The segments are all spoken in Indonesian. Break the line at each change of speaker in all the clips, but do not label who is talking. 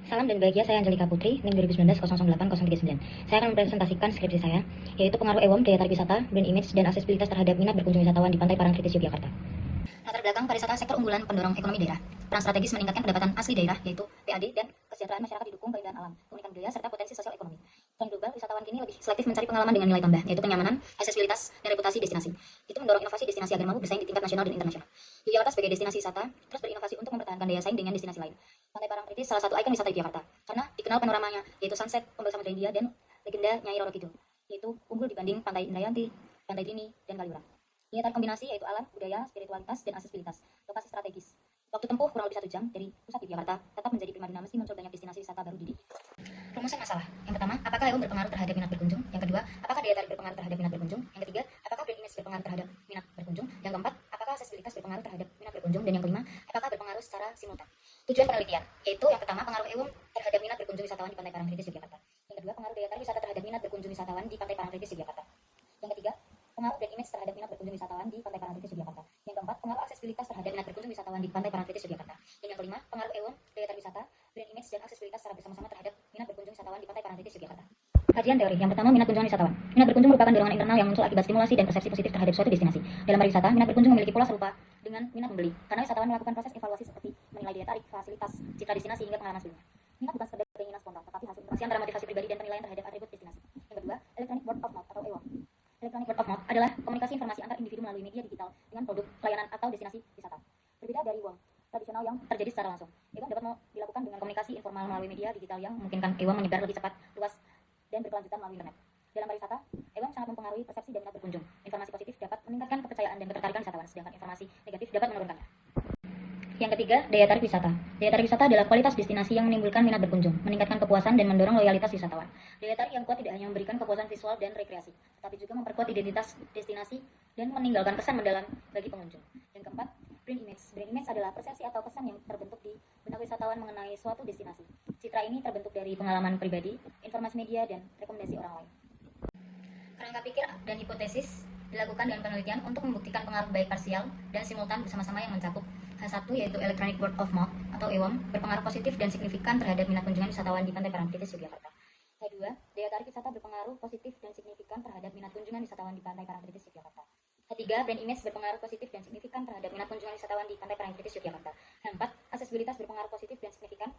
Salam dan bahagia, saya Angelika Putri, NIM 2019-008039. Saya akan mempresentasikan skripsi saya, yaitu pengaruh EWOM, daya tarik wisata, brand image, dan aksesibilitas terhadap minat berkunjung wisatawan di Pantai Parangtritis, Yogyakarta. Latar belakang pariwisata sektor unggulan pendorong ekonomi daerah. Peran strategis meningkatkan pendapatan asli daerah, yaitu PAD, dan kesejahteraan masyarakat didukung keindahan alam, keunikan budaya, serta potensi sosial ekonomi. Tren global, wisatawan kini lebih selektif mencari pengalaman dengan nilai tambah, yaitu kenyamanan, aksesibilitas, dan reputasi destinasi. Itu mendorong inovasi destinasi agar mampu bersaing di tingkat nasional dan internasional. Yogyakarta sebagai destinasi wisata terus berinovasi untuk mempertahankan daya saing dengan destinasi lain. Pantai Parangtritis salah satu ikon wisata Yogyakarta, karena dikenal panoramanya, yaitu sunset, Ombak Samudra Hindia, dan legenda Nyai Roro Kidul, yaitu unggul dibanding Pantai Indrayanti, Pantai Drini, dan Kaliurang. Daya tarik kombinasi yaitu alam, budaya, spiritualitas, dan aksesibilitas. Lokasi strategis. Waktu tempuh kurang lebih 1 jam dari pusat Yogyakarta, tetap menjadi primadona meski muncul banyak destinasi wisata baru di rumusan masalah. Yang pertama, apakah EWOM berpengaruh terhadap minat berkunjung? Yang kedua, apakah daya tarik berpengaruh terhadap minat berkunjung? Yang ketiga, apakah brand image berpengaruh terhadap minat berkunjung? Yang keempat, apakah aksesibilitas berpengaruh terhadap minat berkunjung? Dan yang kelima, apakah berpengaruh secara simultan? Tujuan penelitian, yaitu yang pertama, pengaruh EWOM terhadap minat berkunjung wisatawan di Pantai Parangtritis, Yogyakarta. Yang kedua, pengaruh daya tarik wisata terhadap minat berkunjung wisatawan di Pantai Parangtritis, Yogyakarta. Yang ketiga, pengaruh brand image terhadap minat berkunjung wisatawan di Pantai Parangtritis, Yogyakarta. Yang keempat, pengaruh aksesibilitas terhadap minat berkunjung wisatawan di Pantai Parangtritis, Yogyakarta. Dan yang kelima, pengaruh EWOM, daya tarik wisata, brand image, dan aksesibilitas secara bersama-sama terhadap minat berkunjung wisatawan di Pantai Parangtritis, Yogyakarta. Kajian teori. Yang pertama, minat kunjungan wisatawan. Minat berkunjung merupakan dorongan internal yang muncul akibat stimulasi dan persepsi positif terhadap suatu destinasi. Dalam pariwisata, minat berkunjung memiliki pola serupa dengan minat membeli, karena wisatawan melakukan proses evaluasi seperti menilai daya tarik, fasilitas, citra destinasi, hingga pengalaman sebelumnya. Minat bukan sekedar keinginan spontan, tetapi hasil interaksi antara motivasi pribadi dan penilaian terhadap atribut destinasi. Yang kedua, electronic word of mouth atau EWOM. Electronic word of mouth adalah komunikasi informasi antar individu melalui media digital dengan produk, layanan, atau destinasi wisata. Berbeda dari EWOM tradisional yang terjadi secara langsung. EWOM dapat dilakukan dengan komunikasi informal melalui media digital yang memungkinkan EWOM menyebar lebih cepat, luas, dan berkelanjutan melalui internet. Dalam pariwisata, EWOM sangat mempengaruhi persepsi dan minat berkunjung. Informasi positif dapat meningkatkan kepercayaan dan ketertarikan wisatawan, sedangkan informasi negatif dapat menurunkannya. Yang ketiga, daya tarik wisata. Daya tarik wisata adalah kualitas destinasi yang menimbulkan minat berkunjung, meningkatkan kepuasan, dan mendorong loyalitas wisatawan. Daya tarik yang kuat tidak hanya memberikan kepuasan visual dan rekreasi, tetapi juga memperkuat identitas destinasi dan meninggalkan kesan mendalam bagi pengunjung. Yang keempat, brand image. Brand image adalah persepsi atau kesan yang terbentuk di benak wisatawan mengenai suatu destinasi. Citra ini terbentuk dari pengalaman pribadi, informasi media, dan rekomendasi orang lain. Kerangka pikir dan hipotesis dilakukan dengan penelitian untuk membuktikan pengaruh baik parsial dan simultan bersama-sama yang mencakup H1 yaitu electronic word of mouth atau EWOM berpengaruh positif dan signifikan terhadap minat kunjungan wisatawan di Pantai Parangtritis, Yogyakarta. H2, daya tarik wisata berpengaruh positif dan signifikan terhadap minat kunjungan wisatawan di Pantai Parangtritis, Yogyakarta. H3, brand image berpengaruh positif dan signifikan terhadap minat kunjungan wisatawan di Pantai Parangtritis, Yogyakarta. H4, aksesibilitas berpengaruh positif dan signifikan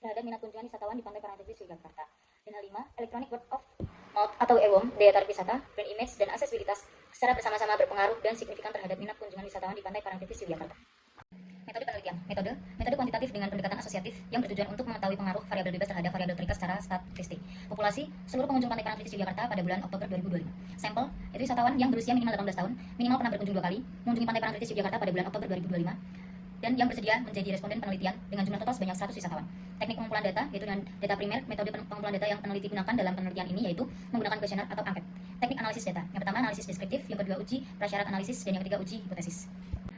terhadap minat kunjungan wisatawan di Pantai Parangtritis, Yogyakarta. Dan H5, electronic word of mouth atau EWOM, daya tarik wisata, brand image, dan aksesibilitas secara bersama-sama berpengaruh dan signifikan terhadap minat kunjungan wisatawan di Pantai Parangtritis, Yogyakarta. Metode penelitian. Metode kuantitatif dengan pendekatan asosiatif yang bertujuan untuk mengetahui pengaruh variabel bebas terhadap variabel terikat secara statistik. Populasi seluruh pengunjung Pantai Parangtritis, Yogyakarta pada bulan Oktober 2025. Sampel yaitu wisatawan yang berusia minimal 18 tahun, minimal pernah berkunjung 2 kali, mengunjungi Pantai Parangtritis, Yogyakarta pada bulan Oktober 2025, dan yang bersedia menjadi responden penelitian dengan jumlah total sebanyak 100 wisatawan. Teknik pengumpulan data yaitu dengan data primer. Metode pengumpulan data yang peneliti gunakan dalam penelitian ini yaitu menggunakan kuesioner atau angket. Teknik analisis data. Yang pertama analisis deskriptif, yang kedua uji prasyarat analisis, dan yang ketiga uji hipotesis.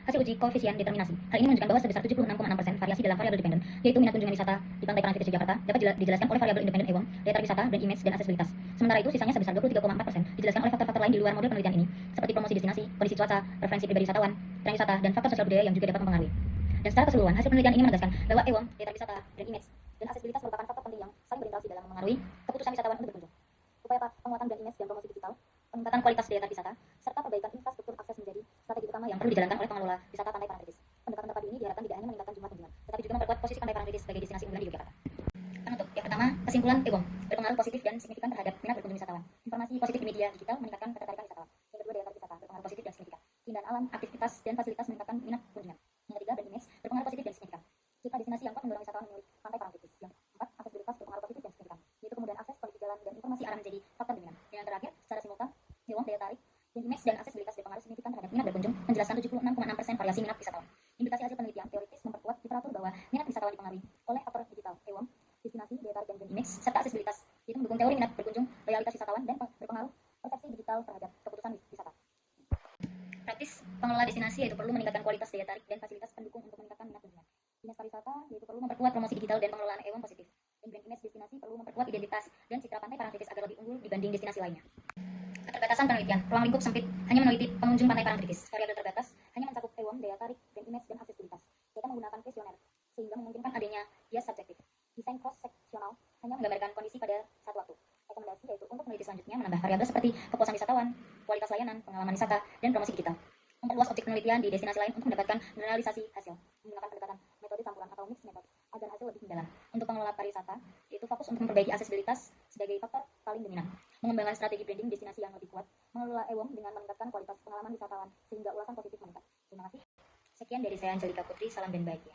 Hasil uji koefisien determinasi. Hal ini menunjukkan bahwa sebesar 76,6% variasi dalam variabel dependen, yaitu minat kunjungan wisata di Pantai Parangtritis, Yogyakarta, dapat dijelaskan oleh variabel independen EWOM, daya tarik wisata, brand image, dan aksesibilitas. Sementara itu, sisanya sebesar 23,4% dijelaskan oleh faktor-faktor lain di luar model penelitian ini, seperti promosi destinasi, kondisi cuaca, preferensi pribadi wisatawan, tren wisata, dan faktor sosial budaya yang juga dapat mempengaruhi. Dan secara keseluruhan, hasil penelitian ini menegaskan bahwa EWOM, daya tarik wisata, brand image, dan aksesibilitas merupakan faktor penting yang saling berinteraksi dalam mempengaruhi keputusan wisatawan untuk berkunjung. Upaya penguatan brand image dan promosi digital, peningkatan kualitas daya tarik wisata, serta perbaikan infrastruktur akses menjadi strategi utama yang perlu dijalankan oleh pengelola wisata Pantai Parangtritis. Pendekatan terpadu ini diharapkan tidak hanya meningkatkan jumlah kunjungan, tetapi juga memperkuat posisi Pantai Parangtritis sebagai destinasi unggulan di Yogyakarta. Penutup. Yang pertama, kesimpulan EWOM berpengaruh positif dan signifikan terhadap minat berkunjung wisatawan. Informasi positif di media digital meningkatkan ketertarikan wisatawan. Yang kedua, daya tarik wisata berpengaruh positif dan signifikan. Keindahan alam, aktivitas, dan fasilitas meningkatkan minat kunjungan. Yang ketiga, brand image berpengaruh positif dan signifikan. Citra destinasi yang kuat mendorong wisatawan memilih Pantai Parangtritis. Yang keempat, aksesibilitas berpengaruh positif dan signifikan, yaitu kemudahan akses, kondisi jalan, dan informasi arah menjadi faktor dominan. Dan yang terakhir, secara simultan, EWOM, daya tarik, brand image, dan aksesibilitas berpengaruh signifikan terhadap minat berkunjung, menjelaskan 76,6% variasi minat wisatawan. Implikasi hasil penelitian teoritis memperkuat literatur bahwa minat wisatawan dipengaruhi oleh faktor digital, EWOM, destinasi, daya tarik, dan brand image, serta aksesibilitas, yaitu mendukung teori minat berkunjung, loyalitas wisatawan, dan berpengaruh persepsi digital terhadap keputusan wisata. Praktis, pengelola destinasi yaitu perlu meningkatkan kualitas daya tarik dan fasilitas pendukung untuk meningkatkan minat kunjungan. Dinas pariwisata yaitu perlu memperkuat promosi digital dan pengelolaan EWOM positif. Dan brand image destinasi perlu memperkuat identitas dan citra Pantai Parangtritis agar lebih unggul dibanding destinasi lainnya. Keterbatasan penelitian, ruang lingkup sempit, hanya meneliti pengunjung Pantai Parangtritis. Variabel terbatas, hanya mencakup EWOM, daya tarik, brand image, dan aksesibilitas. Data menggunakan kuesioner, sehingga memungkinkan adanya bias subjektif. Desain cross-seksional hanya menggambarkan kondisi pada satu waktu. Rekomendasi yaitu untuk peneliti selanjutnya menambah variabel seperti kepuasan wisatawan, kualitas layanan, pengalaman wisata, dan promosi digital. Memperluas objek penelitian di destinasi lain untuk mendapatkan generalisasi hasil. Menggunakan pendekatan metode campuran atau mixed methods agar hasil lebih mendalam. Untuk pengelola pariwisata, yaitu fokus untuk memperbaiki aksesibilitas sebagai faktor paling dominan. Mengembangkan strategi branding destinasi yang lebih kuat. Mengelola EWOM dengan meningkatkan kualitas pengalaman wisatawan sehingga ulasan positif meningkat. Terima kasih. Sekian dari saya Angelika Putri, salam dan bahagia.